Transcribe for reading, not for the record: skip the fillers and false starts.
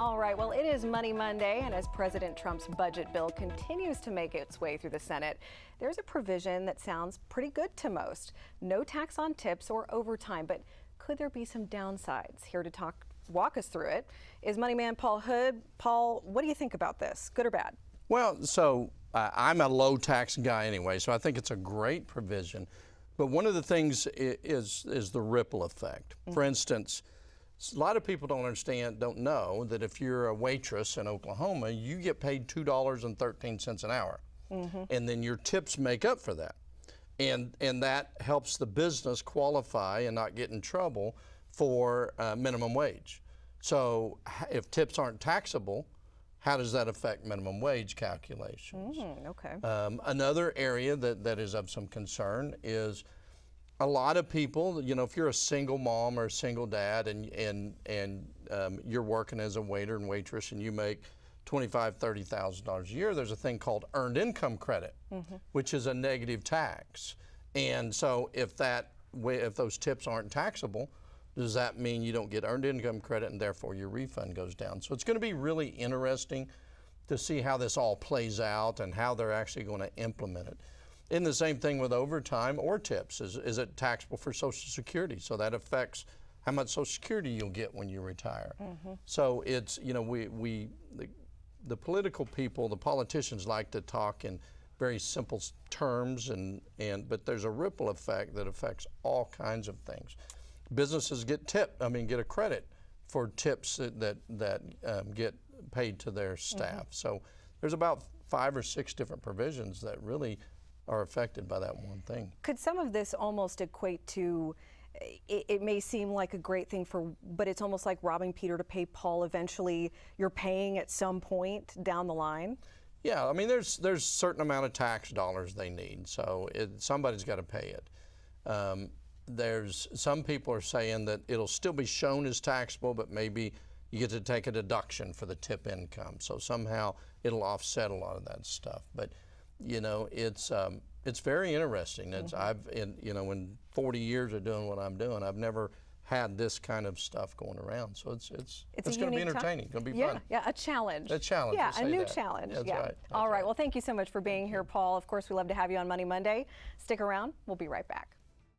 All right, well, it is Money Monday, and as President Trump's budget bill continues to make its way through the Senate, there's a provision that sounds pretty good to most. No tax on tips or overtime, but could there be some downsides? Here to walk us through it is Money Man Paul Hood. Paul, what do you think about this, good or bad? Well, I'm a low tax guy anyway, so I think it's a great provision. But one of the things is the ripple effect. For instance, a lot of people don't know that if you're a waitress in Oklahoma, you get paid $2.13 an hour. And then your tips make up for that. And that helps the business qualify and not get in trouble for minimum wage. So if tips aren't taxable, how does that affect minimum wage calculations? Okay. Another area that is of some concern is a lot of people, if you're a single mom or a single dad and you're working as a waiter and waitress and you make $25,000, $30,000 a year, there's a thing called earned income credit, which is a negative tax. And so if those tips aren't taxable, does that mean you don't get earned income credit and therefore your refund goes down? So it's going to be really interesting to see how this all plays out and how they're actually going to implement it. And the same thing with overtime or tips. Is it taxable for Social Security? So that affects how much Social Security you'll get when you retire. So it's, the political people, the politicians like to talk in very simple terms, but there's a ripple effect that affects all kinds of things. Businesses get a credit for tips that get paid to their staff. So there's about 5 or 6 different provisions that really are affected by that one thing. Could some of this almost equate to, it may seem like a great thing but it's almost like robbing Peter to pay Paul. Eventually you're paying at some point down the line? Yeah, there's a certain amount of tax dollars they need, so somebody's got to pay it. There's some people are saying that it'll still be shown as taxable, but maybe you get to take a deduction for the tip income. So somehow it'll offset a lot of that stuff. But it's very interesting. In 40 years of doing what I'm doing, I've never had this kind of stuff going around. So it's going to be entertaining. It's going to be fun. Yeah, a challenge. A challenge. Yeah, a new challenge. That's yeah. right. All right. Well, thank you so much for being here, Paul. Of course, we love to have you on Money Monday. Stick around. We'll be right back.